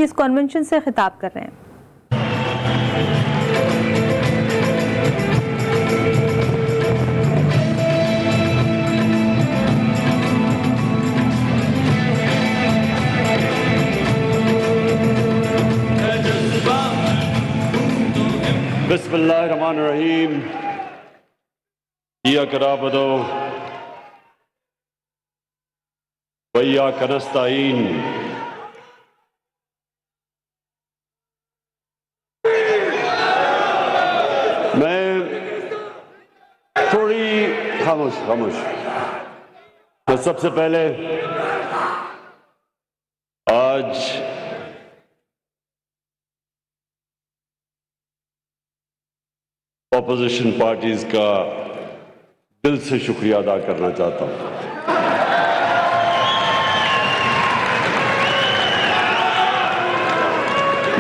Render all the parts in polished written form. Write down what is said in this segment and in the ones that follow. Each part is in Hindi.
इस कन्वेंशन से खिताब कर रहे हैं। बिस्मिल्लाहिर्रहमानिर्रहीम। इय्याक नअबुदु व इय्याक नस्तईन। मैं थोड़ी खामोश तो सबसे पहले आज ऑपोजिशन पार्टीज का दिल से शुक्रिया अदा करना चाहता हूं।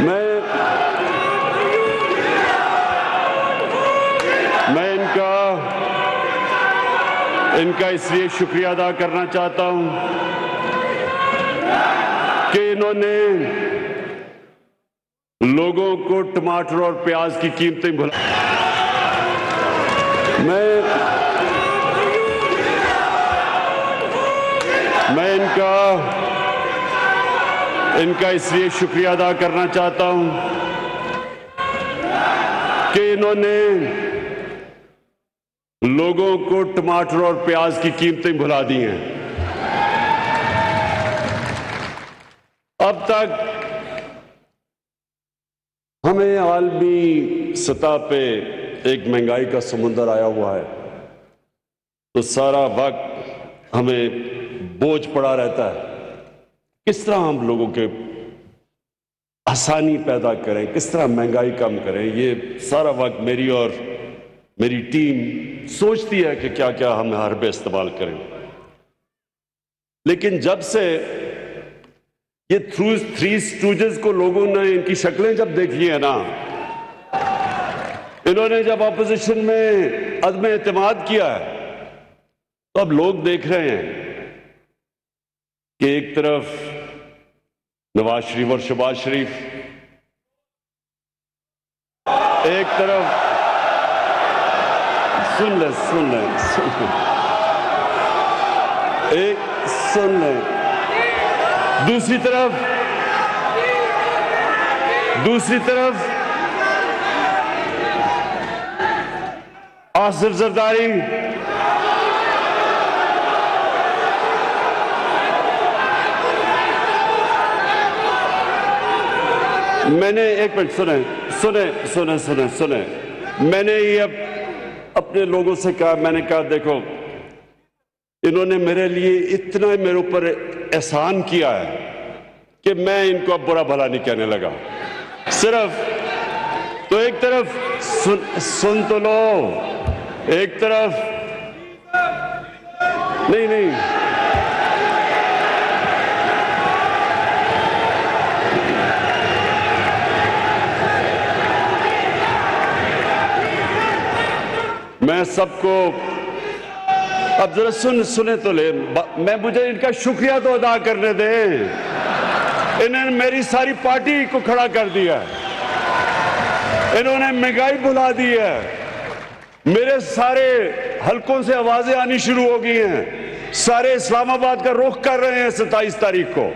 मैं इनका इसलिए शुक्रिया अदा करना चाहता हूं कि इन्होंने लोगों को टमाटर और प्याज की कीमतें भुला। मैं इनका इसलिए शुक्रिया अदा करना चाहता हूं कि इन्होंने लोगों को टमाटर और प्याज की कीमतें भुला दी हैं। अब तक हमें आलमी सतह पे एक महंगाई का समुंदर आया हुआ है, तो सारा वक्त हमें बोझ पड़ा रहता है किस तरह हम लोगों के आसानी पैदा करें, किस तरह महंगाई कम करें। ये सारा वक्त मेरी और मेरी टीम सोचती है कि क्या क्या हम हरबे इस्तेमाल करें। लेकिन जब से ये थ्री स्टूजेस को लोगों ने इनकी शक्लें जब देखी है ना, इन्होंने जब अपोजिशन में अदम एतमाद किया है, तो अब लोग देख रहे हैं कि एक तरफ नवाज शरीफ और शहबाज शरीफ, एक तरफ सुन ले, दूसरी तरफ आसिफ जरदारी, मैंने एक मिनट सुने। मैंने ये अपने लोगों से कहा, मैंने कहा देखो, इन्होंने मेरे लिए इतना मेरे ऊपर एहसान किया है कि मैं इनको अब बुरा भला नहीं कहने लगा। सिर्फ तो एक तरफ सुन तो लो, एक तरफ नहीं मैं सबको अब जरा सुने तो ले। मुझे इनका शुक्रिया तो अदा करने दे। इन्होंने मेरी सारी पार्टी को खड़ा कर दिया, इन्होंने महंगाई भुला दी है, मेरे सारे हलकों से आवाजें आनी शुरू हो गई हैं, सारे इस्लामाबाद का रुख कर रहे हैं 27 तारीख को।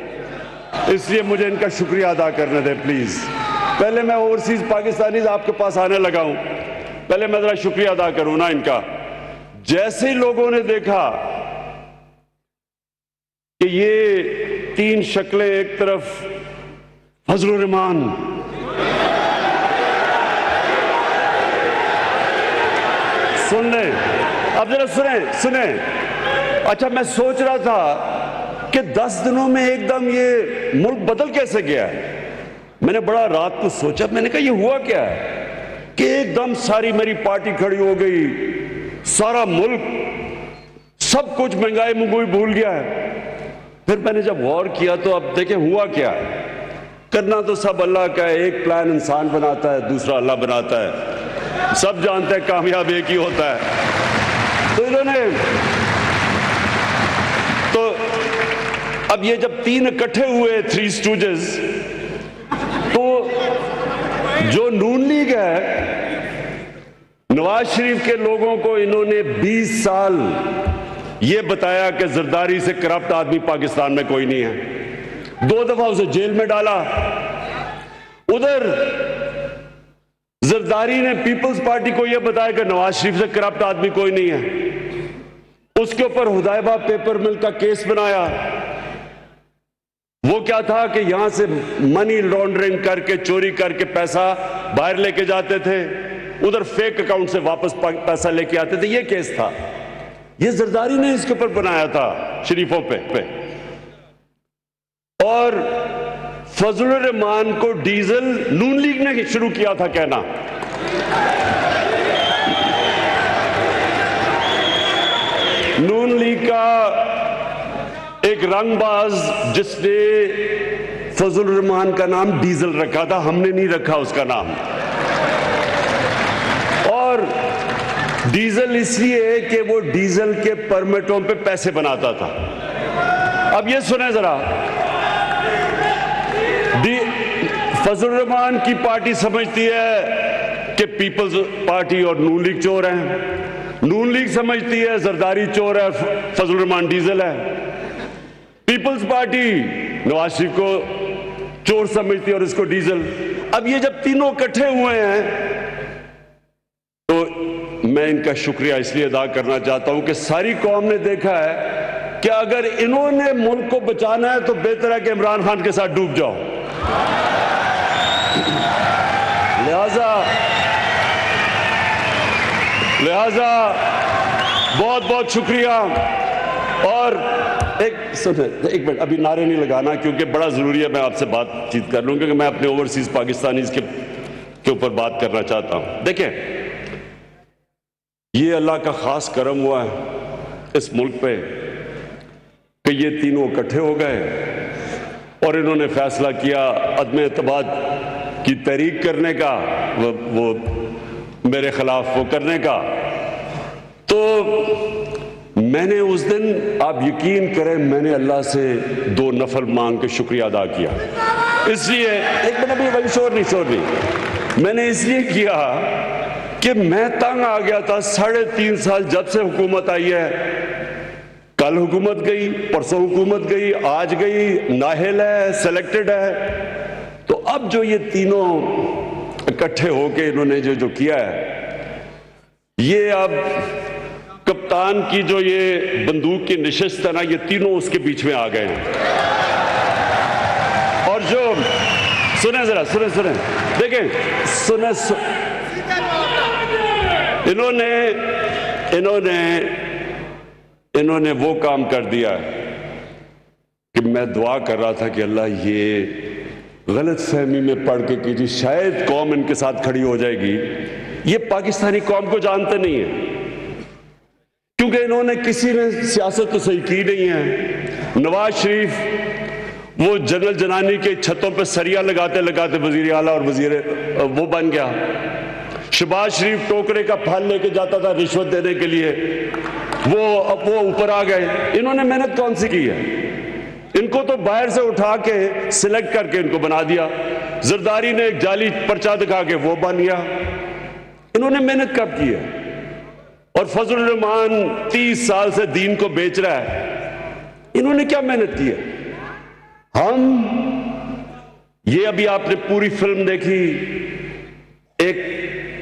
इसलिए मुझे इनका शुक्रिया अदा करने दे प्लीज। पहले मैं ओवरसीज पाकिस्तानीज आपके पास आने लगा हूं, पहले मैं जरा शुक्रिया अदा करूं ना इनका। जैसे ही लोगों ने देखा कि ये तीन शक्लें, एक तरफ फजलुर रहमान, सुन ले, अब जरा सुने। अच्छा, मैं सोच रहा था कि 10 दिनों में एकदम ये मुल्क बदल कैसे गया है। मैंने बड़ा रात को सोचा, मैंने कहा ये हुआ क्या है कि एकदम सारी मेरी पार्टी खड़ी हो गई, सारा मुल्क सब कुछ महंगाई भूल गया है। फिर मैंने जब गौर किया तो अब देखें हुआ क्या है। करना तो सब अल्लाह का है, एक प्लान इंसान बनाता है, दूसरा अल्लाह बनाता है। सब जानते हैं कामयाब एक ही होता है। तो इन्होंने तो अब ये जब तीन इकट्ठे हुए थ्री स्टूजेस, जो नून लीग है, नवाज शरीफ के लोगों को इन्होंने 20 साल ये बताया कि जरदारी से करप्ट आदमी पाकिस्तान में कोई नहीं है। 2 दफा उसे जेल में डाला। उधर जरदारी ने पीपल्स पार्टी को यह बताया कि नवाज शरीफ से करप्ट आदमी कोई नहीं है। उसके ऊपर हुदैबा पेपर मिल का केस बनाया। वो क्या था कि यहां से मनी लॉन्ड्रिंग करके, चोरी करके पैसा बाहर लेके जाते थे, उधर फेक अकाउंट से वापस पैसा लेके आते थे। ये केस था, ये जरदारी ने इसके ऊपर बनाया था शरीफों पे। और फजलुर रहमान को डीजल नून लीग ने शुरू किया था कहना। नून लीग का एक रंगबाज जिसने फजलुर रहमान का नाम डीजल रखा था, हमने नहीं रखा उसका नाम। और डीजल इसलिए कि वो डीजल के परमिटों पे पैसे बनाता था। अब ये सुने जरा, फजलुर रहमान की पार्टी समझती है कि पीपल्स पार्टी और नून लीग चोर हैं। नून लीग समझती है जरदारी चोर है, फजलुर रहमान डीजल है। पीपल्स पार्टी नवाज शरीफ को चोर समझती है और इसको डीजल। अब ये जब तीनों इकट्ठे हुए हैं तो मैं इनका शुक्रिया इसलिए अदा करना चाहता हूं कि सारी कौम ने देखा है कि अगर इन्होंने मुल्क को बचाना है तो बेहतर है कि इमरान खान के साथ डूब जाओ। लिहाजा बहुत बहुत शुक्रिया। और एक मिनट, अभी नारे नहीं लगाना क्योंकि बड़ा जरूरी है मैं आपसे बातचीत कर लूं, क्योंकि मैं अपने ओवरसीज पाकिस्तानीज के ऊपर बात करना चाहता हूं। देखें, ये अल्लाह का खास करम हुआ है इस मुल्क पे कि ये तीनों इकट्ठे हो गए और इन्होंने फैसला किया अदम एतमाद की तहरीक करने का, वो मेरे खिलाफ वो करने का। तो मैंने उस दिन, आप यकीन करें, मैंने अल्लाह से 2 नफल मांग के शुक्रिया अदा किया। इसलिए एक मिनट भी भाई, शोर नहीं, मैंने इसलिए किया कि मैं तंग आ गया था। 3.5 साल जब से हुकूमत आई है, कल हुकूमत गई, परसों हुकूमत गई, आज गई, नाहिल है, सिलेक्टेड है। तो अब जो ये तीनों इकट्ठे होके इन्होंने जो किया है, ये अब कप्तान की जो ये बंदूक की निशिस्त है ना, ये तीनों उसके बीच में आ गए हैं। और जो सुने जरा, सुने देखें, इन्होंने वो काम कर दिया कि मैं दुआ कर रहा था कि अल्लाह ये गलत फहमी में पढ़ के कीजिए, शायद कौम इनके साथ खड़ी हो जाएगी। ये पाकिस्तानी कौम को जानते नहीं है, क्योंकि इन्होंने किसी ने सियासत तो सही की नहीं है। नवाज शरीफ वो जनरल जनानी के छतों पे सरिया लगाते लगाते वजीर आला और वजीर वो बन गया। शहबाज शरीफ टोकरे का फल लेके जाता था रिश्वत देने के लिए, वो ऊपर आ गए। इन्होंने मेहनत कौन सी की है? इनको तो बाहर से उठा के सिलेक्ट करके इनको बना दिया। जरदारी ने एक जाली पर्चा दिखा के वो बन गया। इन्होंने मेहनत कब की है? और फजलुर रहमान 30 साल से दीन को बेच रहा है, इन्होंने क्या मेहनत की है? ये अभी आपने पूरी फिल्म देखी, एक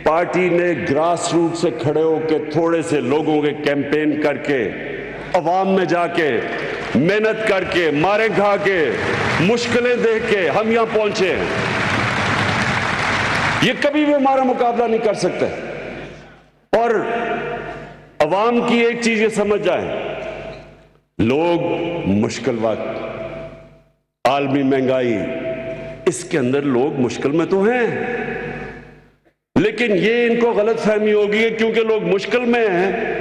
पार्टी ने ग्रास रूट से खड़े होकर थोड़े से लोगों के कैंपेन करके, अवाम में जाके मेहनत करके, मारे खा के, मुश्किलें देख के हम यहां पहुंचे हैं। ये कभी भी हमारा मुकाबला नहीं कर सकते। और अवाम की एक चीज ये समझ जाए, लोग मुश्किल वक्त, आलमी महंगाई, इसके अंदर लोग मुश्किल में तो हैं, लेकिन ये इनको गलत फहमी होगी क्योंकि लोग मुश्किल में हैं।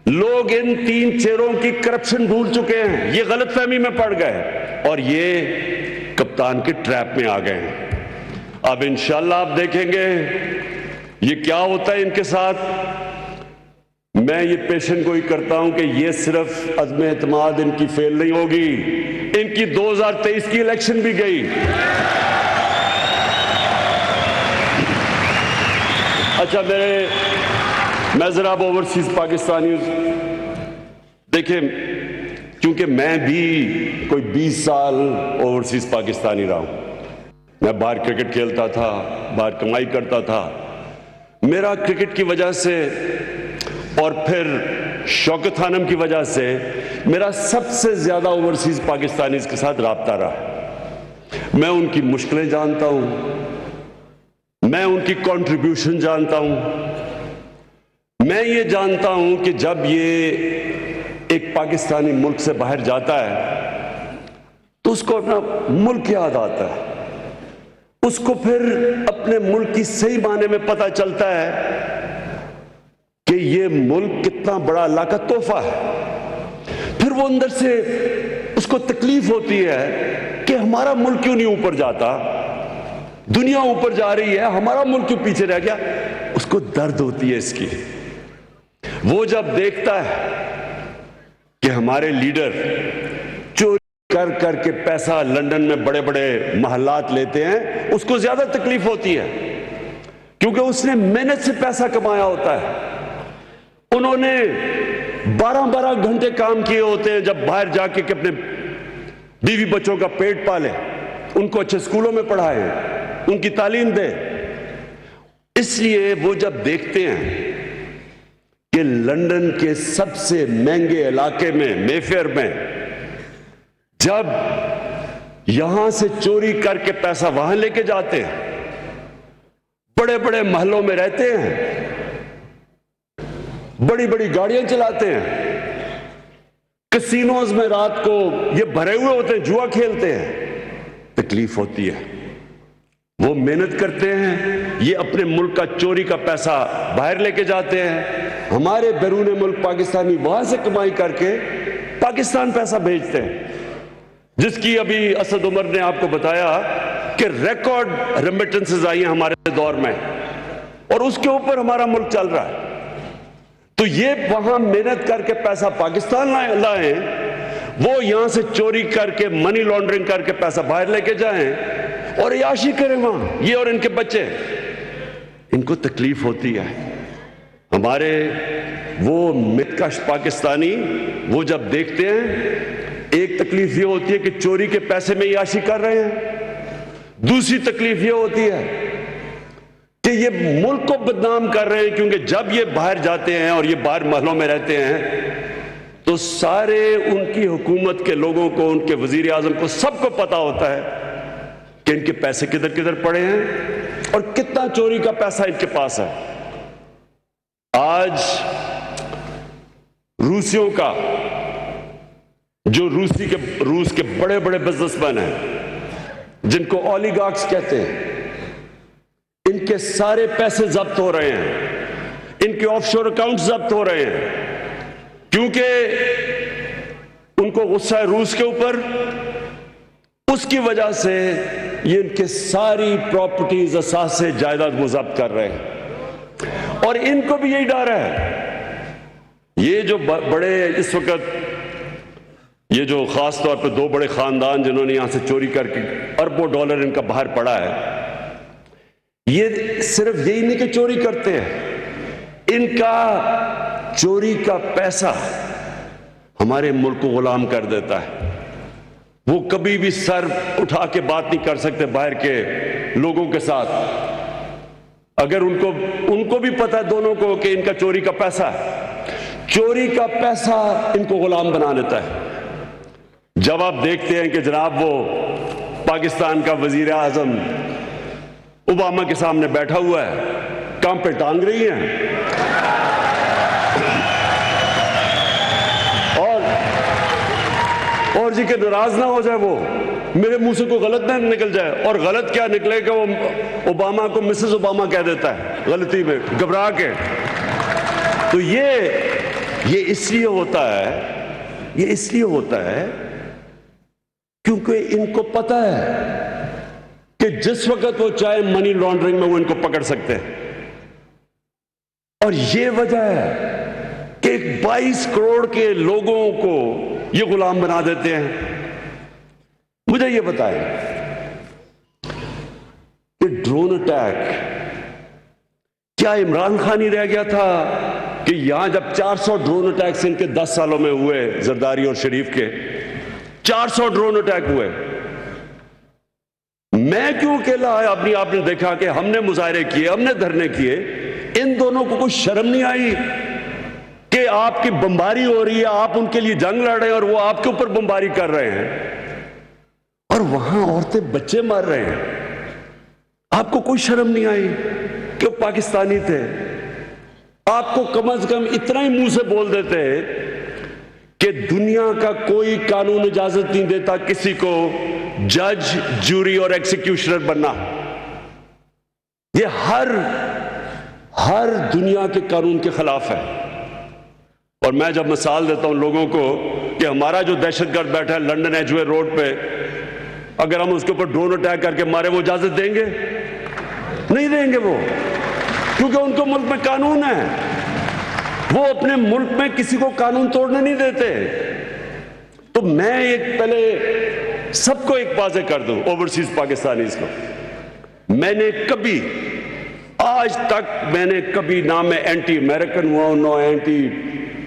लोग इन 3 चेहरों की करप्शन भूल चुके हैं, ये गलत फहमी में पड़ गए और ये कप्तान के ट्रैप में आ गए हैं। अब इंशाल्लाह आप देखेंगे ये क्या होता है इनके साथ। मैं ये पेशन गोई करता हूं कि ये सिर्फ अज़्म एतमाद इनकी फेल नहीं होगी, इनकी 2023 की इलेक्शन भी गई। अच्छा मैं जरा अब ओवरसीज पाकिस्तानी देखिए, क्योंकि मैं भी कोई 20 साल ओवरसीज पाकिस्तानी रहा हूं। मैं बाहर क्रिकेट खेलता था, बाहर कमाई करता था। मेरा क्रिकेट की वजह से और फिर शौकत खानम की वजह से मेरा सबसे ज्यादा ओवरसीज पाकिस्तानी के साथ राब्ता रहा। मैं उनकी मुश्किलें जानता हूं, मैं उनकी कंट्रीब्यूशन जानता हूं। मैं ये जानता हूं कि जब ये एक पाकिस्तानी मुल्क से बाहर जाता है तो उसको अपना मुल्क याद आता है, उसको फिर अपने मुल्क की सही मायने में पता चलता है कि ये मुल्क कितना बड़ा अल्लाह का तोहफा है। फिर वो अंदर से उसको तकलीफ होती है कि हमारा मुल्क क्यों नहीं ऊपर जाता, दुनिया ऊपर जा रही है, हमारा मुल्क क्यों पीछे रह गया। उसको दर्द होती है इसकी। वो जब देखता है कि हमारे लीडर चोरी कर करके पैसा लंदन में बड़े बड़े महलात लेते हैं, उसको ज्यादा तकलीफ होती है, क्योंकि उसने मेहनत से पैसा कमाया होता है। उन्होंने 12-12 घंटे काम किए होते हैं जब बाहर जाके कि अपने बीवी बच्चों का पेट पाले, उनको अच्छे स्कूलों में पढ़ाए, उनकी तालीम दे। इसलिए वो जब देखते हैं कि लंदन के सबसे महंगे इलाके में, मेफेयर में, जब यहां से चोरी करके पैसा वहां लेके जाते हैं, बड़े बड़े महलों में रहते हैं, बड़ी बड़ी गाड़ियां चलाते हैं, कैसीनोज में रात को ये भरे हुए होते हैं, जुआ खेलते हैं, तकलीफ होती है। वो मेहनत करते हैं, ये अपने मुल्क का चोरी का पैसा बाहर लेके जाते हैं। हमारे बैरून मुल्क पाकिस्तानी वहां से कमाई करके पाकिस्तान पैसा भेजते हैं, जिसकी अभी असद उमर ने आपको बताया कि रिकॉर्ड रेमिटेंसेस आई हैं हमारे दौर में, और उसके ऊपर हमारा मुल्क चल रहा है। तो ये वहां मेहनत करके पैसा पाकिस्तान लाए, वो यहां से चोरी करके, मनी लॉन्ड्रिंग करके पैसा बाहर लेके जाएं और याशी करें वहां, ये और इनके बच्चे। इनको तकलीफ होती है। हमारे वो मितकश पाकिस्तानी वो जब देखते हैं, एक तकलीफ ये होती है कि चोरी के पैसे में याशी कर रहे हैं, दूसरी तकलीफ ये होती है कि ये मुल्क को बदनाम कर रहे हैं, क्योंकि जब ये बाहर जाते हैं और ये बाहर महलों में रहते हैं तो सारे उनकी हुकूमत के लोगों को, उनके वजीर आजम को, सबको पता होता है कि इनके पैसे किधर किधर पड़े हैं और कितना चोरी का पैसा इनके पास है। आज रूसियों का, जो रूस के बड़े बड़े बिजनेसमैन हैं, जिनको ओलिगार्क्स कहते हैं, इनके सारे पैसे जब्त हो रहे हैं, इनके ऑफशोर अकाउंट जब्त हो रहे हैं, क्योंकि उनको गुस्सा है रूस के ऊपर। उसकी वजह से ये इनके सारी प्रॉपर्टीज, असासे, जायदाद वो जब्त कर रहे हैं, और इनको भी यही डर है। ये जो बड़े इस वक्त, ये जो खास तौर पे 2 बड़े खानदान जिन्होंने यहां से चोरी करके अरबों डॉलर इनका बाहर पड़ा है, ये सिर्फ यही नहीं कि चोरी करते हैं, इनका चोरी का पैसा हमारे मुल्क को गुलाम कर देता है। वो कभी भी सर उठा के बात नहीं कर सकते बाहर के लोगों के साथ। अगर उनको भी पता है दोनों को कि इनका चोरी का पैसा है, चोरी का पैसा इनको गुलाम बना देता है। जब आप देखते हैं कि जनाब वो पाकिस्तान का वजीर आजम ओबामा के सामने बैठा हुआ है, काम पे टांग रही हैं, और जी के नाराज ना हो जाए, वो मेरे मुंह से कोई गलत ना निकल जाए, और गलत क्या निकले कि वो ओबामा को मिसेस ओबामा कह देता है गलती में, घबरा के। तो ये इसलिए होता है, ये इसलिए होता है क्योंकि इनको पता है कि जिस वक्त वो चाहे मनी लॉन्ड्रिंग में वो इनको पकड़ सकते हैं। और ये वजह है कि 22 करोड़ के लोगों को ये गुलाम बना देते हैं। मुझे ये बताएं कि ड्रोन अटैक क्या इमरान खान ही रह गया था कि यहां जब 400 ड्रोन अटैक्स इनके 10 सालों में हुए, जरदारी और शरीफ के 400 ड्रोन अटैक हुए, मैं क्यों अकेला है? अपनी आपने देखा कि हमने मुजाहरे किए, हमने धरने किए, इन दोनों को कुछ शर्म नहीं आई कि आपकी बमबारी हो रही है, आप उनके लिए जंग लड़ रहे हैं और वो आपके ऊपर बमबारी कर रहे हैं, और वहां औरतें बच्चे मार रहे हैं। आपको कोई शर्म नहीं आई कि वो पाकिस्तानी थे? आपको कम से कम इतना ही मुंह से बोल देते कि दुनिया का कोई कानून इजाजत नहीं देता किसी को जज, जूरी और एग्जीक्यूशनर बनना। ये हर दुनिया के कानून के खिलाफ है। और मैं जब मिसाल देता हूं लोगों को कि हमारा जो दहशतगर्द बैठा है लंदन एजवे रोड पे, अगर हम उसके ऊपर ड्रोन अटैक करके मारे, वो इजाजत देंगे? नहीं देंगे वो, क्योंकि उनको मुल्क में कानून है। वो अपने मुल्क में किसी को कानून तोड़ने नहीं देते। तो मैं एक पहले सबको एक वाज़ेह कर दूं, ओवरसीज पाकिस्तानीज को, मैंने कभी आज तक मैंने कभी ना मैं एंटी अमेरिकन हुआ हूं, ना एंटी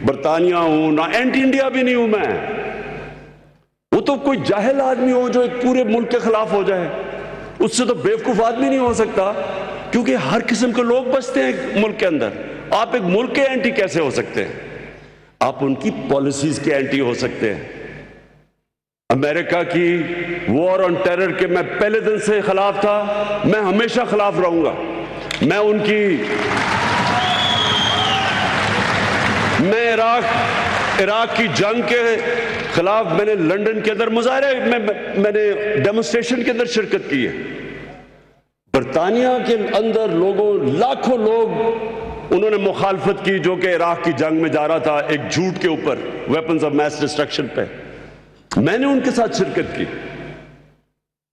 बरतानिया हूं, ना एंटी इंडिया भी नहीं हूं मैं। वो तो कोई जाहिल आदमी हो जो एक पूरे मुल्क के खिलाफ हो जाए, उससे तो बेवकूफ आदमी नहीं हो सकता, क्योंकि हर किस्म के लोग बसते हैं मुल्क के अंदर। आप एक मुल्क के एंटी कैसे हो सकते हैं? आप उनकी पॉलिसीज के एंटी हो सकते हैं। अमेरिका की वॉर ऑन टेरर के मैं पहले दिन से खिलाफ था, मैं हमेशा खिलाफ रहूंगा। मैं इराक की जंग के खिलाफ मैंने लंदन के अंदर मुजाहरे मैंने डेमोन्स्ट्रेशन के अंदर शिरकत की है। बरतानिया के अंदर लाखों लोग उन्होंने मुखालफत की, जो कि इराक की जंग में जा रहा था एक झूठ के ऊपर, वेपन्स ऑफ मैस डिस्ट्रक्शन पे, मैंने उनके साथ शिरकत की।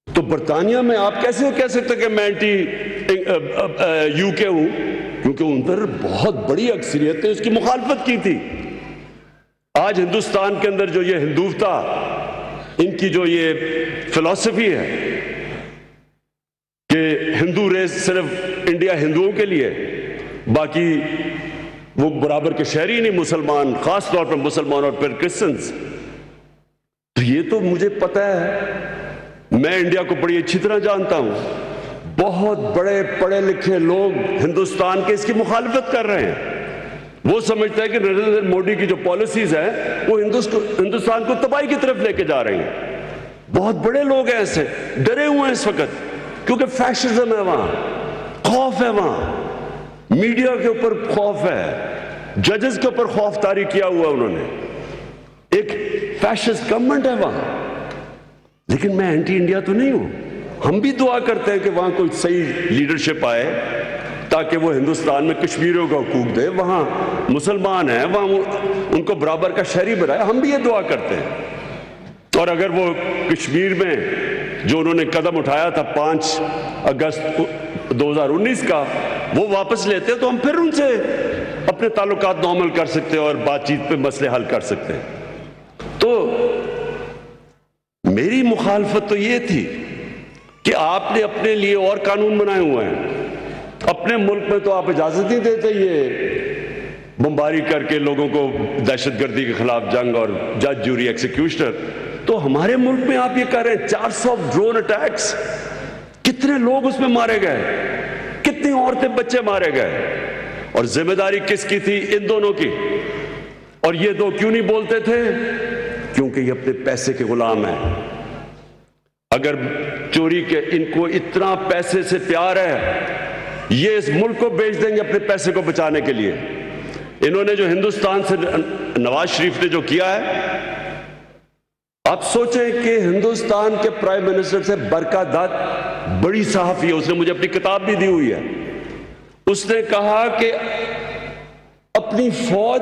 तो बरतानिया में आप कैसे कह सकते कि मैं एंटी यूके हूं, क्योंकि उन पर बहुत बड़ी अक्सरियत ने उसकी मुखालफत की थी। आज हिंदुस्तान के अंदर जो ये हिंदुत्वता, इनकी जो ये फिलॉसफी है कि हिंदू रेस सिर्फ इंडिया हिंदुओं के लिए, बाकी वो बराबर के शहरी नहीं, मुसलमान, खास तौर पर मुसलमान और फिर क्रिश्चियंस। तो ये तो मुझे पता है, मैं इंडिया को बड़ी अच्छी तरह जानता हूं। बहुत बड़े पढ़े लिखे लोग हिंदुस्तान के इसकी मुखालफत कर रहे हैं। वो समझते हैं कि नरेंद्र मोदी की जो पॉलिसीज है वो हिंदुस्तान को तबाही की तरफ लेके जा रही हैं। बहुत बड़े लोग हैं ऐसे, डरे हुए हैं इस वक्त, क्योंकि फैशिज्म है वहां, खौफ है वहां, मीडिया के ऊपर खौफ है, जजेस के ऊपर खौफ तारी किया हुआ उन्होंने, एक फैशिस्ट गवर्नमेंट है वहां। लेकिन मैं एंटी इंडिया तो नहीं हूं। हम भी दुआ करते हैं कि वहां कोई सही लीडरशिप आए ताकि वो हिंदुस्तान में कश्मीरियों का हकूक दे, वहां मुसलमान हैं, वहां उनको बराबर का शहरी बनाए। हम भी ये दुआ करते हैं। और अगर वो कश्मीर में जो उन्होंने कदम उठाया था 5 अगस्त 2019 का, वो वापस लेते तो हम फिर उनसे अपने ताल्लुकात नॉर्मल कर सकते हैं और बातचीत पे मसले हल कर सकते हैं। तो मेरी मुखालफत तो ये थी कि आपने अपने लिए और कानून बनाए हुए हैं। अपने मुल्क में तो आप इजाजत नहीं देते ये बमबारी करके लोगों को दहशतगर्दी के खिलाफ जंग और जज, जूरी, एग्जीक्यूशनर। तो हमारे मुल्क में आप ये कह रहे हैं 400 ड्रोन अटैक्स, कितने लोग उसमें मारे गए, कितनी औरतें बच्चे मारे गए, और जिम्मेदारी किसकी थी? इन दोनों की। और ये दो क्यों नहीं बोलते थे? क्योंकि ये अपने पैसे के गुलाम हैं। अगर चोरी के इनको इतना पैसे से प्यार है, ये इस मुल्क को बेच देंगे अपने पैसे को बचाने के लिए। इन्होंने जो हिंदुस्तान से नवाज शरीफ ने जो किया है, आप सोचें कि हिंदुस्तान के प्राइम मिनिस्टर से बरका दत्त बड़ी सहाफी है, उसने मुझे अपनी किताब भी दी हुई है। उसने कहा कि अपनी फौज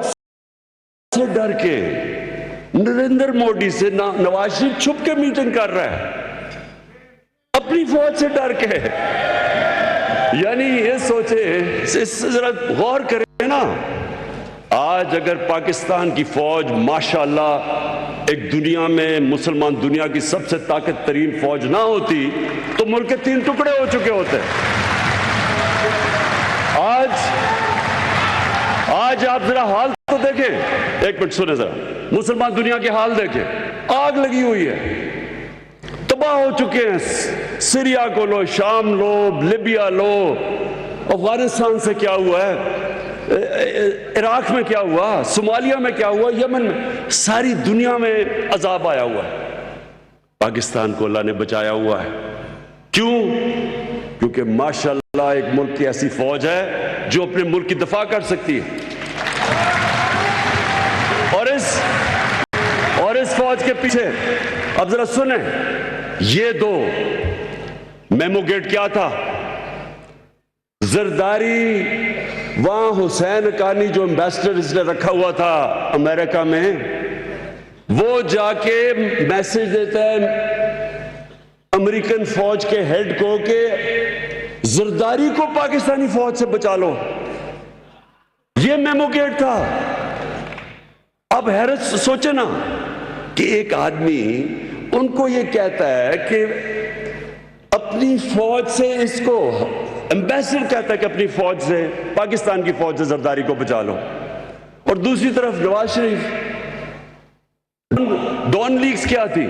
से डर के नरेंद्र मोदी से नवाज शरीफ छुप के मीटिंग कर रहा है, अपनी फौज से डर के। यानी ये सोचे, इससे जरा गौर करें ना। आज अगर पाकिस्तान की फौज माशाअल्लाह एक दुनिया में मुसलमान दुनिया की सबसे ताकत तरीन फौज ना होती तो मुल्क के 3 टुकड़े हो चुके होते। आज आज आप जरा हाल तो देखें, एक मिनट सुने जरा, मुसलमान दुनिया के हाल देखें, आग लगी हुई है, तबाह हो चुके हैं। सीरिया को लो, शाम लो, लिबिया लो, अफगानिस्तान से क्या हुआ है, इराक में क्या हुआ, सोमालिया में क्या हुआ, यमन में, सारी दुनिया में अजाब आया हुआ है। पाकिस्तान को अल्लाह ने बचाया हुआ है। क्यों? क्योंकि माशाअल्लाह एक मुल्क की ऐसी फौज है जो अपने मुल्क की दफा कर सकती है। और इस फौज के पीछे अब जरा सुने, ये दो मेमो गेट क्या था? जरदारी वहां हुसैन हक्कानी जो एम्बेसडर इसने रखा हुआ था अमेरिका में, वो जाके मैसेज देता है अमेरिकन फौज के हेड को कि जरदारी को पाकिस्तानी फौज से बचा लो। ये मेमो गेट था। अब हैरत सोचे ना कि एक आदमी उनको ये कहता है कि अपनी फौज से, इसको एम्बेसडर कहता है कि अपनी फौज से, पाकिस्तान की फौज से जरदारी को बचा लो, और दूसरी तरफ नवाज शरीफ, डॉन लीग्स क्या थी,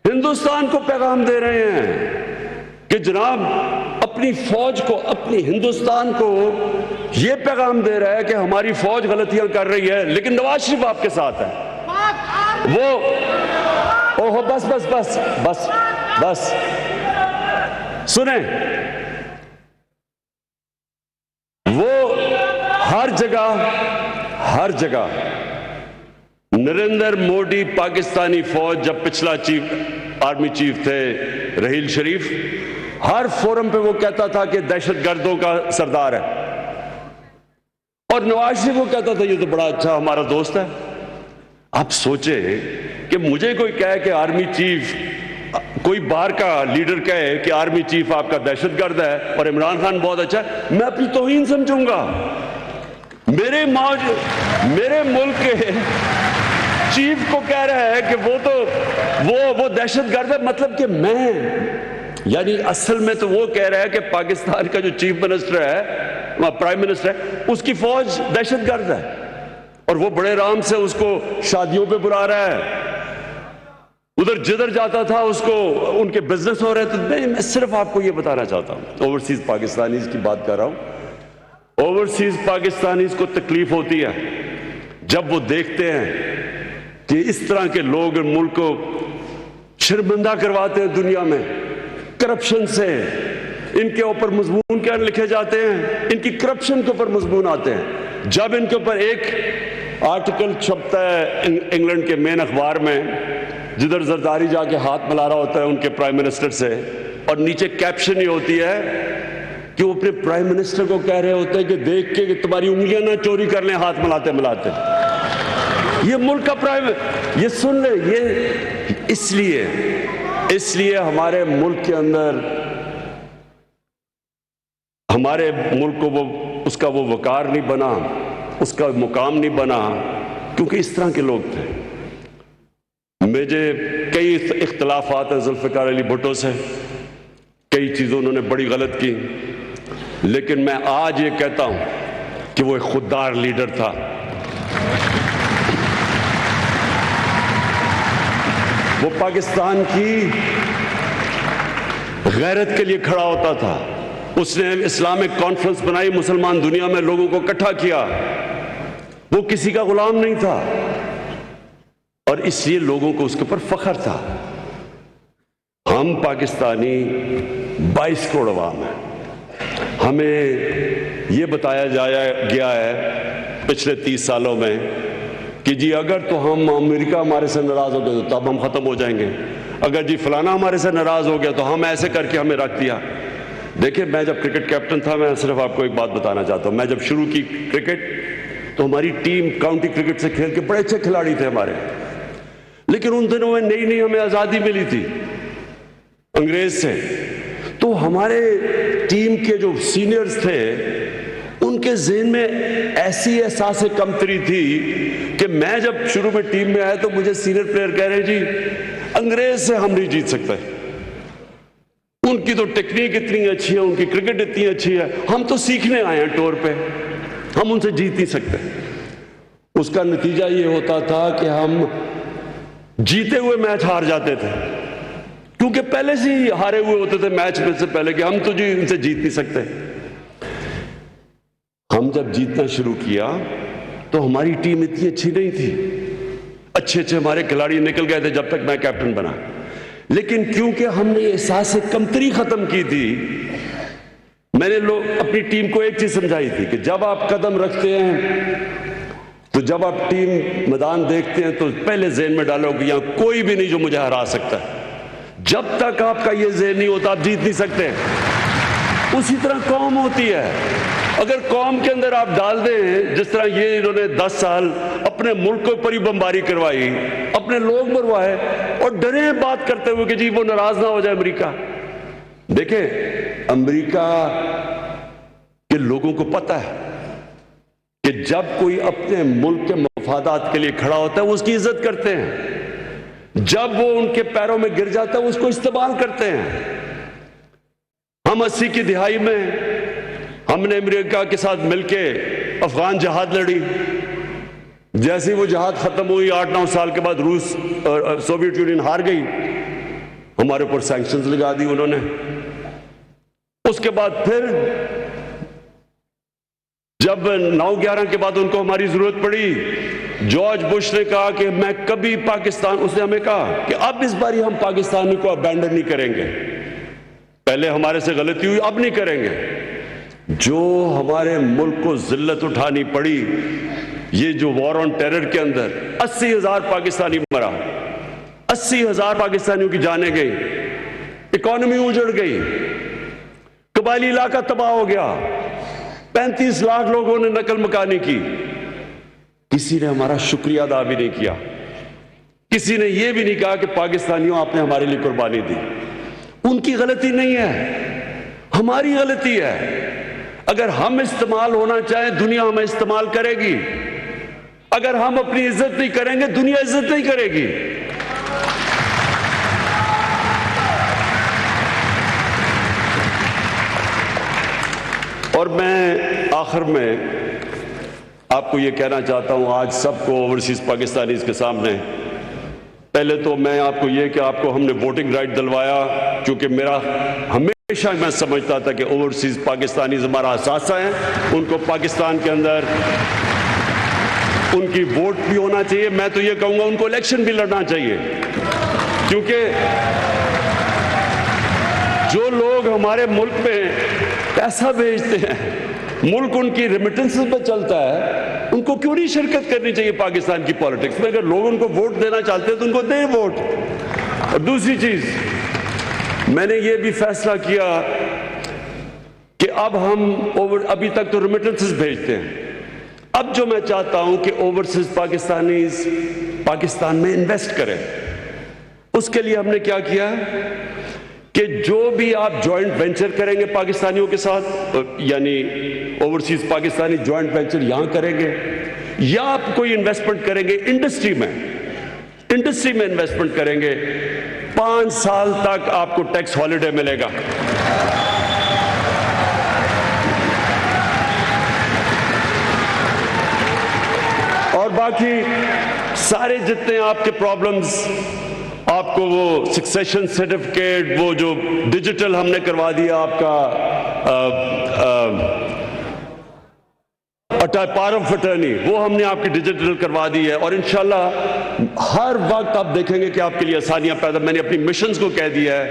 हिंदुस्तान को पैगाम दे रहे हैं कि जनाब अपनी फौज को, अपनी हिंदुस्तान को यह पैगाम दे रहा है कि हमारी फौज गलतियां कर रही है, लेकिन नवाज शरीफ आपके साथ है। वो ओहो, बस बस बस बस बस सुने, वो हर जगह नरेंद्र मोदी, पाकिस्तानी फौज, जब पिछला आर्मी चीफ थे रहील शरीफ, हर फोरम पे वो कहता था कि दहशतगर्दों का सरदार है, और नवाज शरीफ वो कहता था ये तो बड़ा अच्छा हमारा दोस्त है। आप सोचे कि मुझे कोई कहे कि आर्मी चीफ, कोई बाहर का लीडर कहे कि आर्मी चीफ आपका दहशतगर्द है और इमरान खान बहुत अच्छा है, मैं अपनी तौहीन समझूंगा। मेरे मुल्क के चीफ को कह रहा है कि वो दहशतगर्द है, मतलब कि मैं, यानी असल में तो वो कह रहा है कि पाकिस्तान का जो चीफ मिनिस्टर है, प्राइम मिनिस्टर है, उसकी फौज दहशतगर्द है, और वो बड़े आराम से उसको शादियों पे बुला रहा है, उधर जिधर जाता था उसको उनके बिजनेस हो रहे थे। मैं सिर्फ आपको ये बताना चाहता हूं, ओवरसीज पाकिस्तानीज की बात कर रहा हूं। ओवरसीज पाकिस्तानीज को तकलीफ होती है जब वो देखते हैं कि इस तरह के लोग मुल्क को शर्मिंदा करवाते हैं दुनिया में, करप्शन से इनके ऊपर मजमून क्या लिखे जाते हैं, इनकी करप्शन के ऊपर मजमून आते हैं। जब इनके ऊपर एक आर्टिकल छपता है इंग्लैंड के मेन अखबार में, जिधर जरदारी जाके हाथ मिला रहा होता है उनके प्राइम मिनिस्टर से, और नीचे कैप्शन ही होती है कि वो अपने प्राइम मिनिस्टर को कह रहे होते हैं कि देख के कि तुम्हारी उंगलियां ना चोरी कर लें हाथ मिलाते मिलाते। ये मुल्क का प्राइम, ये सुन ले, ये इसलिए हमारे मुल्क के अंदर, हमारे मुल्क को उसका वो वकार नहीं बना, उसका मुकाम नहीं बना, क्योंकि इस तरह के लोग थे। मुझे कई इख्तलाफात हैं जुल्फ़िकार अली भुट्टो से, कई चीज़ों उन्होंने बड़ी गलत की, लेकिन मैं आज ये कहता हूं कि वो एक खुददार लीडर था। वो पाकिस्तान की गैरत के लिए खड़ा होता था। उसने इस्लामिक कॉन्फ्रेंस बनाई, मुसलमान दुनिया में लोगों को इकट्ठा किया। वो किसी का गुलाम नहीं था, और इसलिए लोगों को उसके ऊपर फख्र था। हम पाकिस्तानी 22 करोड़ अवाम हैं। हमें यह बताया गया है पिछले 30 सालों में कि जी अगर तो हम अमेरिका हमारे से नाराज हो गए तो तब हम खत्म हो जाएंगे, अगर जी फलाना हमारे से नाराज हो गया तो हम ऐसे करके हमें रख दिया। देखिए, मैं जब क्रिकेट कैप्टन था, मैं सिर्फ आपको एक बात बताना चाहता हूं। मैं जब शुरू की क्रिकेट तो हमारी टीम काउंटी क्रिकेट से खेल के बड़े अच्छे खिलाड़ी थे हमारे, लेकिन उन दिनों में नई हमें आजादी मिली थी अंग्रेज से, तो हमारे टीम के जो सीनियर्स थे उनके ज़हन में ऐसी एहसास कमतरी थी कि मैं जब शुरू में टीम में आया तो मुझे सीनियर प्लेयर कह रहे जी अंग्रेज से हम नहीं जीत सकते, उनकी तो टेक्निक इतनी अच्छी है, उनकी क्रिकेट इतनी अच्छी है, हम तो सीखने आए हैं टूर पे। हम उनसे जीत नहीं सकते। उसका नतीजा ये होता था कि हम जीते हुए मैच हार जाते थे, क्योंकि पहले से ही हारे हुए होते थे मैच में से पहले कि हम तो जी इनसे जीत नहीं सकते। हम जब जीतना शुरू किया तो हमारी टीम इतनी अच्छी नहीं थी, अच्छे अच्छे हमारे खिलाड़ी निकल गए थे जब तक मैं कैप्टन बना, लेकिन क्योंकि हमने एहसास कमतरी खत्म की थी, मैंने अपनी टीम को एक चीज समझाई थी कि जब आप कदम रखते हैं तो जब आप टीम मैदान देखते हैं तो पहले ज़हन में डालो कि यहां कोई भी नहीं जो मुझे हरा सकता है। जब तक आपका ये ज़हन नहीं होता आप जीत नहीं सकते। उसी तरह कौम होती है, अगर कौम के अंदर आप डाल दें, जिस तरह ये इन्होंने 10 साल अपने मुल्क के ऊपर ही बमबारी करवाई, अपने लोग मरवाए और डरे बात करते हुए कि जी वो नाराज ना हो जाए अमेरिका। देखें, अमेरिका के लोगों को पता है कि जब कोई अपने मुल्क के मफादात के लिए खड़ा होता है वो उसकी इज्जत करते हैं, जब वो उनके पैरों में गिर जाता है उसको इस्तेमाल करते हैं। हम 80 की दिहाई में हमने अमेरिका के साथ मिलके अफगान जहाद लड़ी। जैसे ही वो जहाद खत्म हुई 8-9 साल के बाद रूस और सोवियत यूनियन हार गई, हमारे ऊपर सैंक्शंस लगा दी उन्होंने। उसके बाद फिर जब 9/11 के बाद उनको हमारी जरूरत पड़ी, जॉर्ज बुश ने कहा कि मैं कभी पाकिस्तान, उसने हमें कहा कि अब इस बार हम पाकिस्तान को अबैंडन नहीं करेंगे, पहले हमारे से गलती हुई अब नहीं करेंगे। जो हमारे मुल्क को जिल्लत उठानी पड़ी, ये जो वॉर ऑन टेरर के अंदर 80,000 पाकिस्तानी मरा, 80,000 पाकिस्तानियों की जानें गई, इकॉनमी उजड़ गई, कबायली इलाका तबाह हो गया, 35 लाख लोगों ने नकल मकानी की। किसी ने हमारा शुक्रिया अदा भी नहीं किया, किसी ने यह भी नहीं कहा कि पाकिस्तानियों आपने हमारे लिए कुर्बानी दी। उनकी गलती नहीं है, हमारी गलती है। अगर हम इस्तेमाल होना चाहें दुनिया हमें इस्तेमाल करेगी, अगर हम अपनी इज्जत नहीं करेंगे दुनिया इज्जत नहीं करेगी। और मैं आखिर में आपको यह कहना चाहता हूं आज सबको ओवरसीज पाकिस्तानीज के सामने, पहले तो मैं आपको यह कि आपको हमने वोटिंग राइट दिलवाया, क्योंकि मेरा हमेशा मैं समझता था कि ओवरसीज पाकिस्तानीज हमारा असासा है, उनको पाकिस्तान के अंदर उनकी वोट भी होना चाहिए। मैं तो ये कहूंगा उनको इलेक्शन भी लड़ना चाहिए, क्योंकि जो लोग हमारे मुल्क में पैसा भेजते हैं, मुल्क उनकी रेमिटेंसेस पे चलता है, उनको क्यों नहीं शिरकत करनी चाहिए पाकिस्तान की पॉलिटिक्स में? अगर लोग उनको वोट देना चाहते हैं तो उनको दें वोट। और दूसरी चीज, मैंने ये भी फैसला किया कि अब हम अभी तक तो रेमिटेंसेस भेजते हैं, अब जो मैं चाहता हूं कि ओवरसीज पाकिस्तानीज पाकिस्तान में इन्वेस्ट करें। उसके लिए हमने क्या किया कि जो भी आप जॉइंट वेंचर करेंगे पाकिस्तानियों के साथ, यानी ओवरसीज पाकिस्तानी जॉइंट वेंचर यहां करेंगे, या आप कोई इन्वेस्टमेंट करेंगे इंडस्ट्री में इन्वेस्टमेंट करेंगे, 5 साल तक आपको टैक्स हॉलिडे मिलेगा। और बाकी सारे जितने आपके प्रॉब्लम्स, आपको वो सक्सेशन सर्टिफिकेट, वो जो डिजिटल हमने करवा दिया आपका पावर ऑफ अटर्नी, वो हमने आपकी डिजिटल करवा दी है। और इंशाल्लाह हर वक्त आप देखेंगे कि आपके लिए आसानियां पैदा। मैंने अपनी मिशंस को कह दिया है,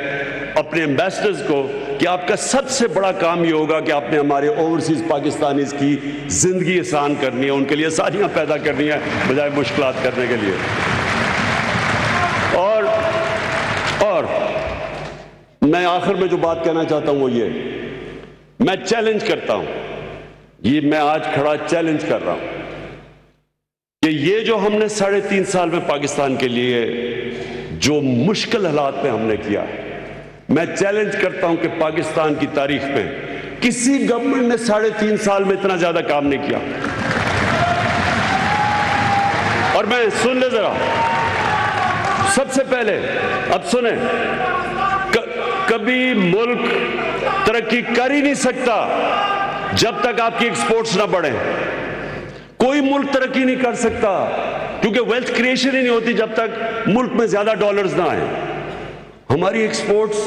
अपने एम्बेसडर्स को, कि आपका सबसे बड़ा काम ये होगा कि आपने हमारे ओवरसीज पाकिस्तानीज की जिंदगी आसान करनी है, उनके लिए आसानियां पैदा करनी है बजाय मुश्किलात करने के लिए। और मैं आखिर में जो बात कहना चाहता हूं वो ये, मैं चैलेंज करता हूं, ये मैं आज खड़ा चैलेंज कर रहा हूं कि ये जो हमने 3.5 साल में पाकिस्तान के लिए जो मुश्किल हालात में हमने किया, मैं चैलेंज करता हूं कि पाकिस्तान की तारीख में किसी गवर्नमेंट ने 3.5 साल में इतना ज्यादा काम नहीं किया। और मैं सुन ले जरा, सबसे पहले अब सुने, कभी मुल्क तरक्की कर ही नहीं सकता जब तक आपकी एक्सपोर्ट्स ना बढ़े कोई मुल्क तरक्की नहीं कर सकता, क्योंकि वेल्थ क्रिएशन ही नहीं होती जब तक मुल्क में ज्यादा डॉलर्स ना आए। हमारी एक्सपोर्ट्स,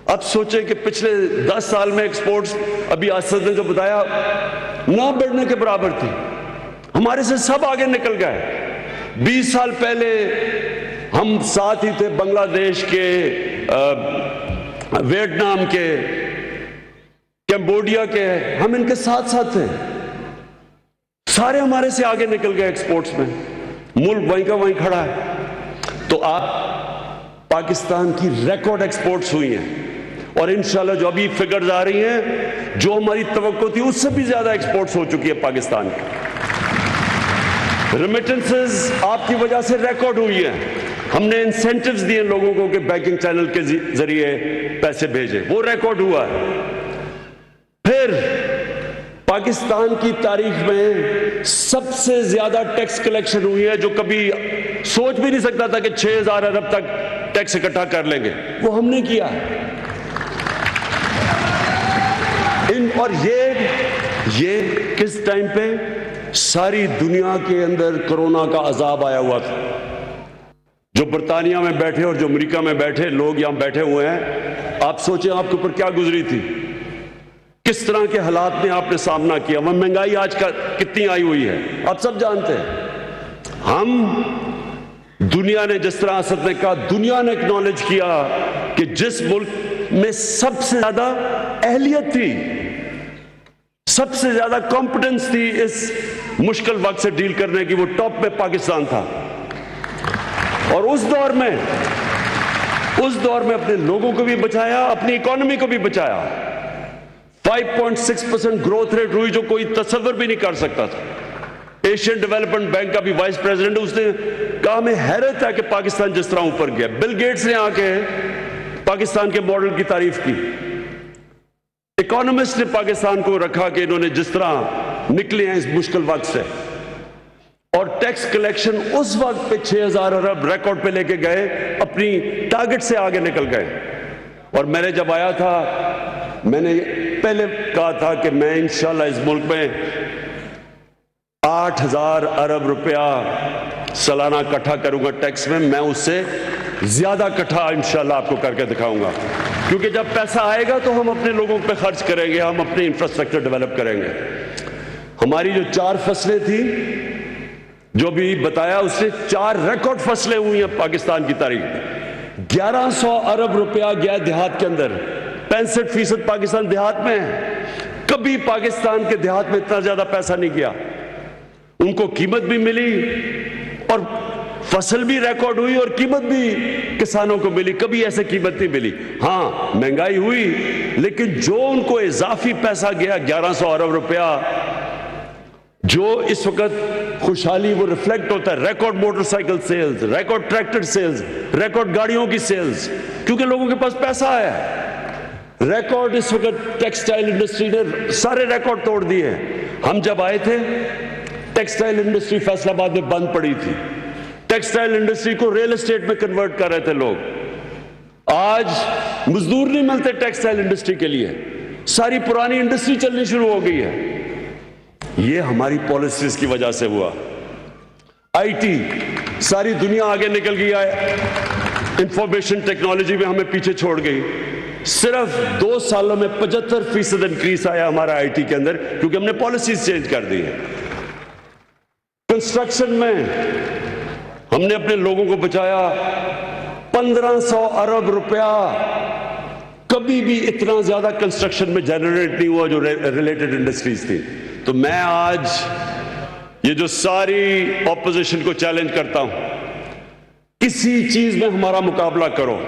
अब सोचें कि पिछले 10 साल में एक्सपोर्ट्स, अभी आसद ने जो बताया, ना बढ़ने के बराबर थी। हमारे से सब आगे निकल गए। 20 साल पहले हम साथ ही थे बांग्लादेश के, वियतनाम के, कैम्बोडिया के, हम इनके साथ साथ थे। सारे हमारे से आगे निकल गए एक्सपोर्ट्स में, मुल्क वहीं का वहीं खड़ा है। तो आप पाकिस्तान की रिकॉर्ड एक्सपोर्ट्स हुई हैं और इंशाल्लाह जो अभी फिगर्स आ रही हैं, जो हमारी तवक्को थी उससे भी ज्यादा एक्सपोर्ट्स हो चुकी है पाकिस्तान की। रेमिटेंसेस आपकी वजह से रिकॉर्ड हुई है। हमने इंसेंटिव्स दिए लोगों को कि बैंकिंग चैनल के जरिए पैसे भेजें, वो रिकॉर्ड हुआ है। फिर पाकिस्तान की तारीख में सबसे ज्यादा टैक्स कलेक्शन हुई है, जो कभी सोच भी नहीं सकता था कि 6000 अरब तक टैक्स इकट्ठा कर लेंगे, वो हमने किया। और ये किस टाइम पे? सारी दुनिया के अंदर कोरोना का अजाब आया हुआ था। जो बर्तानिया में बैठे और जो अमेरिका में बैठे लोग यहां बैठे हुए हैं, आप सोचें आपके ऊपर क्या गुजरी थी, किस तरह के हालात में आपने सामना किया। वह महंगाई आज का कितनी आई हुई है आप सब जानते हैं। हम दुनिया ने, जिस तरह असद ने कहा, दुनिया ने एक्नॉलेज किया कि जिस मुल्क में सबसे ज्यादा अहलियत थी, सबसे ज्यादा कॉम्पिटेंस थी इस मुश्किल वक्त से डील करने की, वो टॉप में पाकिस्तान था। और उस दौर में अपने लोगों को भी बचाया, अपनी इकोनॉमी को भी बचाया। 5.6% ग्रोथ रेट हुई, जो कोई तसव्वुर भी नहीं कर सकता था। एशियन डेवलपमेंट बैंक का भी वाइस प्रेसिडेंट, उसने कहा हमें हैरत है कि पाकिस्तान जिस तरह ऊपर गया। बिल गेट्स ने आके पाकिस्तान के मॉडल की तारीफ की। इकोनॉमिस्ट ने पाकिस्तान को रखा कि इन्होंने जिस तरह निकले हैं इस मुश्किल वक्त से। और टैक्स कलेक्शन उस वक्त पे 6000 अरब रिकॉर्ड पे लेके गए, अपनी टारगेट से आगे निकल गए। और मैंने जब आया था, मैंने पहले कहा था कि मैं इंशाल्लाह इस मुल्क में 8000 अरब रुपया सालाना इकट्ठा करूंगा टैक्स में। मैं उससे ज्यादा इकट्ठा इंशाल्लाह आपको करके दिखाऊंगा, क्योंकि जब पैसा आएगा तो हम अपने लोगों पे खर्च करेंगे, हम अपने इंफ्रास्ट्रक्चर डेवलप करेंगे। हमारी जो 4 फसलें थी, जो भी बताया, उससे 4 रिकॉर्ड फसलें हुई हैं पाकिस्तान की तारीख में। 1100 अरब रुपया गया देहात के अंदर। 65% पाकिस्तान देहात में है। कभी पाकिस्तान के देहात में इतना ज्यादा पैसा नहीं गया। उनको कीमत भी मिली और फसल भी रिकॉर्ड हुई और कीमत भी किसानों को मिली। कभी ऐसे कीमत नहीं मिली। हाँ, महंगाई हुई, लेकिन जो उनको इजाफी पैसा गया 1100 अरब रुपया, जो इस वक्त खुशहाली, वो रिफ्लेक्ट होता है। Record motorcycle sales, record tractor sales, record गाड़ियों की सेल्स, क्योंकि लोगों के पास पैसा है। रिकॉर्ड इस वक्त टेक्सटाइल इंडस्ट्री ने सारे रिकॉर्ड तोड़ दिए हैं। हम जब आए थे, टेक्सटाइल इंडस्ट्री फैसलाबाद में बंद पड़ी थी। टेक्सटाइल इंडस्ट्री को रियल एस्टेट में कन्वर्ट कर रहे थे लोग। आज मजदूर नहीं मिलते टेक्सटाइल इंडस्ट्री के लिए, सारी पुरानी इंडस्ट्री चलनी शुरू हो गई है। ये हमारी पॉलिसीज की वजह से हुआ। आईटी, सारी दुनिया आगे निकल गई है, इंफॉर्मेशन टेक्नोलॉजी में हमें पीछे छोड़ गई। सिर्फ 2 सालों में 75% इंक्रीज आया हमारा आईटी के अंदर, क्योंकि हमने पॉलिसीज चेंज कर दी है। कंस्ट्रक्शन में हमने अपने लोगों को बचाया। 1500 अरब रुपया, कभी भी इतना ज्यादा कंस्ट्रक्शन में जनरेट नहीं हुआ जो रिलेटेड इंडस्ट्रीज थी। तो मैं आज ये जो सारी ऑपोजिशन को चैलेंज करता हूं, किसी चीज में हमारा मुकाबला करो,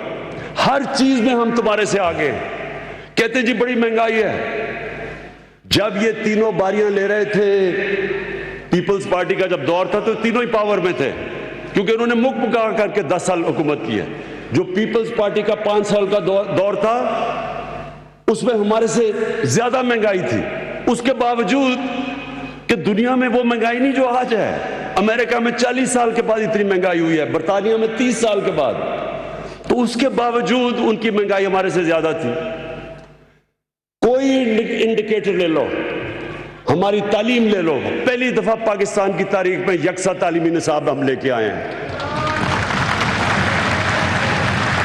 हर चीज में हम तुम्हारे से आगे। कहते जी बड़ी महंगाई है। जब ये तीनों बारियां ले रहे थे, पीपल्स पार्टी का जब दौर था, तो तीनों ही पावर में थे, क्योंकि उन्होंने मुख पुकार करके 10 साल हुकूमत की है। जो पीपल्स पार्टी का 5 साल का दौर था, उसमें हमारे से ज्यादा महंगाई थी। उसके बावजूद कि दुनिया में वो महंगाई नहीं जो आज है। अमेरिका में 40 साल के बाद इतनी महंगाई हुई है, बर्तानिया में 30 साल के बाद, तो उसके बावजूद उनकी महंगाई हमारे से ज्यादा थी। कोई इंडिकेटर ले लो, हमारी तालीम ले लो। पहली दफा पाकिस्तान की तारीख में यकसा तालीमी निसाब हम लेके आए हैं।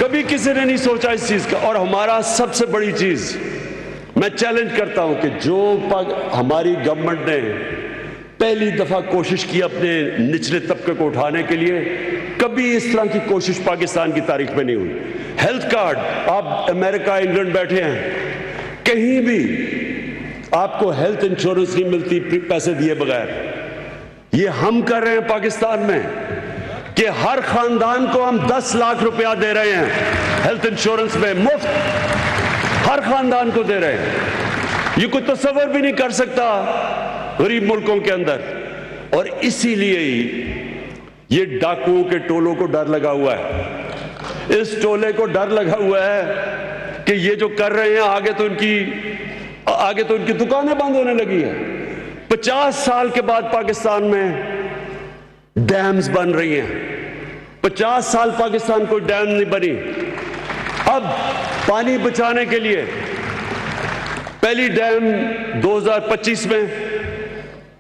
कभी किसी ने नहीं सोचा इस चीज का। और हमारा सबसे बड़ी चीज, मैं चैलेंज करता हूं कि जो हमारी गवर्नमेंट ने पहली दफा कोशिश की अपने निचले तबके को उठाने के लिए, कभी इस तरह की कोशिश पाकिस्तान की तारीख में नहीं हुई। हेल्थ कार्ड, आप अमेरिका इंग्लैंड बैठे हैं, कहीं भी आपको हेल्थ इंश्योरेंस नहीं मिलती पैसे दिए बगैर। ये हम कर रहे हैं पाकिस्तान में कि हर खानदान को हम 10 लाख रुपया दे रहे हैं हेल्थ इंश्योरेंस में, मुफ्त हर खानदान को दे रहे हैं। ये कोई तसव्वुर भी नहीं कर सकता गरीब मुल्कों के अंदर। और इसीलिए ही ये डाकुओं के टोलों को डर लगा हुआ है। इस टोले को डर लगा हुआ है कि ये जो कर रहे हैं आगे तो उनकी दुकानें बंद होने लगी है। 50 साल के बाद पाकिस्तान में डैम्स बन रही हैं। 50 साल पाकिस्तान कोई डैम नहीं बनी। अब पानी बचाने के लिए पहली डैम 2025 में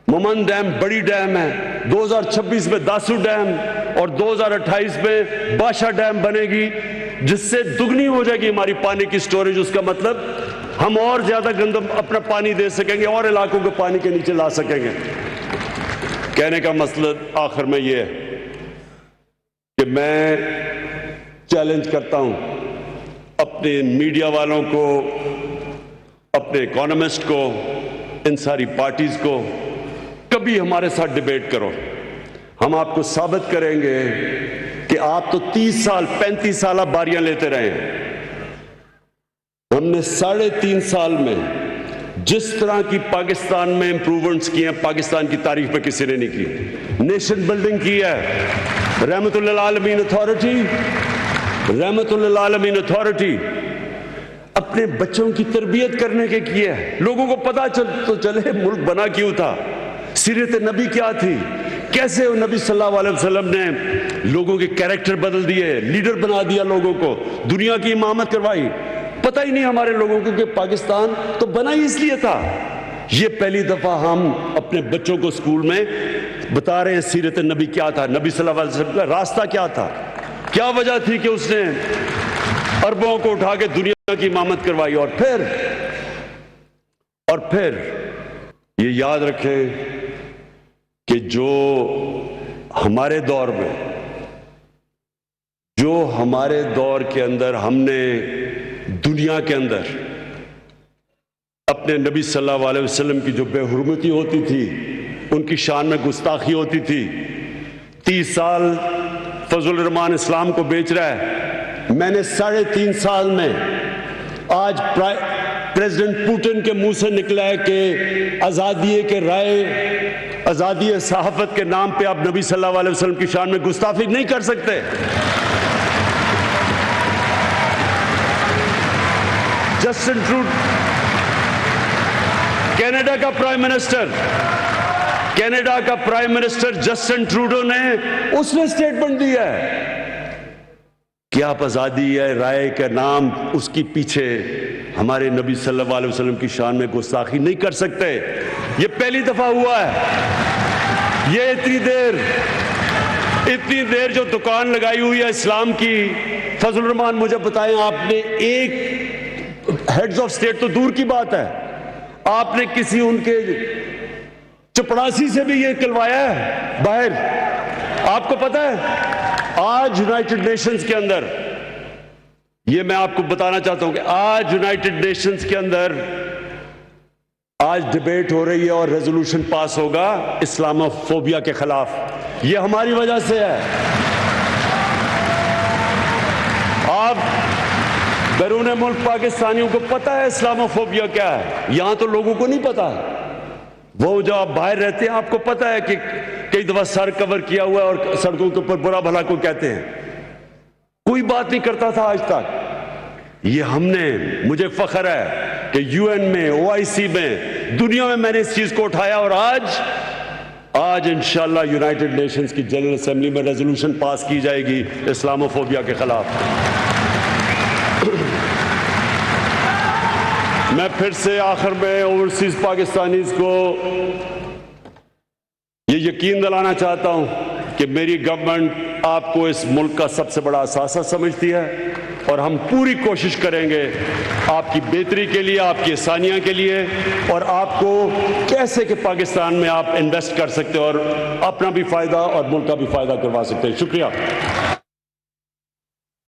मोमन डैम बड़ी डैम है, 2026 में दासू डैम और 2028 में बादशाह डैम बनेगी, जिससे दुगनी हो जाएगी हमारी पानी की स्टोरेज। उसका मतलब हम और ज्यादा गंदम अपना पानी दे सकेंगे और इलाकों को पानी के नीचे ला सकेंगे। कहने का मकसद आखिर में यह है कि मैं चैलेंज करता हूं अपने मीडिया वालों को, अपने इकोनॉमिस्ट को, इन सारी पार्टीज को, कभी हमारे साथ डिबेट करो। हम आपको साबित करेंगे कि आप तो 30 साल 35 साल बारियां लेते रहे हैं। हमने 3.5 साल में जिस तरह की पाकिस्तान में इंप्रूवमेंट्स किए हैं, पाकिस्तान की तारीख में किसी ने नहीं की। नेशन बिल्डिंग की है, रहमतुल्लिल आलमीन अथॉरिटी, रहमतुल्लिल आलमीन अथॉरिटी अपने बच्चों की तरबियत करने के किए है। लोगों को पता तो चले मुल्क बना क्यों था, सीरत नबी क्या थी, कैसे नबी सल्लल्लाहु अलैहि वसल्लम ने लोगों के कैरेक्टर बदल दिए, लीडर बना दिया, लोगों को दुनिया की इमामत करवाई। पता ही नहीं हमारे लोगों को कि पाकिस्तान तो बना ही इसलिए था। ये पहली दफा हम अपने बच्चों को स्कूल में बता रहे हैं सीरत नबी क्या था, नबी सल्लल्लाहु अलैहि वसल्लम का रास्ता क्या था, क्या वजह थी कि उसने अरबों को उठा के दुनिया की इमामत करवाई। और फिर ये याद रखें कि जो हमारे दौर के अंदर हमने दुनिया के अंदर अपने नबी सल्लल्लाहु अलैहि वसल्लम की जो बेहुरमती होती थी, उनकी शान में गुस्ताखी होती थी। 30 साल फजल रहमान इस्लाम को बेच रहा है। मैंने 3.5 साल में आज प्रेसिडेंट पुतिन के मुंह से निकला है कि आजादी सहाफत के नाम पे आप नबी सल्लल्लाहु अलैहि वसल्लम की शान में गुस्ताखी नहीं कर सकते। जस्टिन ट्रूडो, कनाडा का प्राइम मिनिस्टर जस्टिन ट्रूडो ने उसने स्टेटमेंट दिया है कि आप आजादी है राय के नाम उसकी पीछे हमारे नबी सल्लल्लाहु अलैहि वसल्लम की शान में गुस्ताखी नहीं कर सकते। ये पहली दफा हुआ है। ये इतनी देर जो दुकान लगाई हुई है इस्लाम की, फजल रहमान मुझे बताएं, आपने एक हेड्स ऑफ स्टेट तो दूर की बात है, आपने किसी उनके चपड़ासी से भी ये निकलवाया है बाहर? आपको पता है आज यूनाइटेड नेशंस के अंदर, ये मैं आपको बताना चाहता हूं कि आज यूनाइटेड नेशंस के अंदर आज डिबेट हो रही है और रेजोल्यूशन पास होगा इस्लामोफोबिया के खिलाफ। ये हमारी वजह से है। आप बैरून मुल्क पाकिस्तानियों को पता है इस्लामोफोबिया क्या है, यहां तो लोगों को नहीं पता। वो जो आप बाहर रहते हैं आपको पता है कि कई दफा सर कवर किया हुआ है और सड़कों के ऊपर बुरा भला को कहते हैं, कोई बात नहीं करता था आज तक। ये मुझे फख्र है कि यूएन में, ओआईसी में, दुनिया में मैंने इस चीज को उठाया और आज इंशाल्लाह यूनाइटेड नेशंस की जनरल असेंबली में रेजोल्यूशन पास की जाएगी इस्लामोफोबिया के खिलाफ। मैं फिर से आखिर में ओवरसीज पाकिस्तानीज को ये यकीन दिलाना चाहता हूं कि मेरी गवर्नमेंट आपको इस मुल्क का सबसे बड़ा असासा समझती है और हम पूरी कोशिश करेंगे आपकी बेहतरी के लिए, आपकी आसानियां के लिए, और आपको कैसे कि पाकिस्तान में आप इन्वेस्ट कर सकते हो और अपना भी फायदा और मुल्क का भी फायदा करवा सकते हैं। शुक्रिया।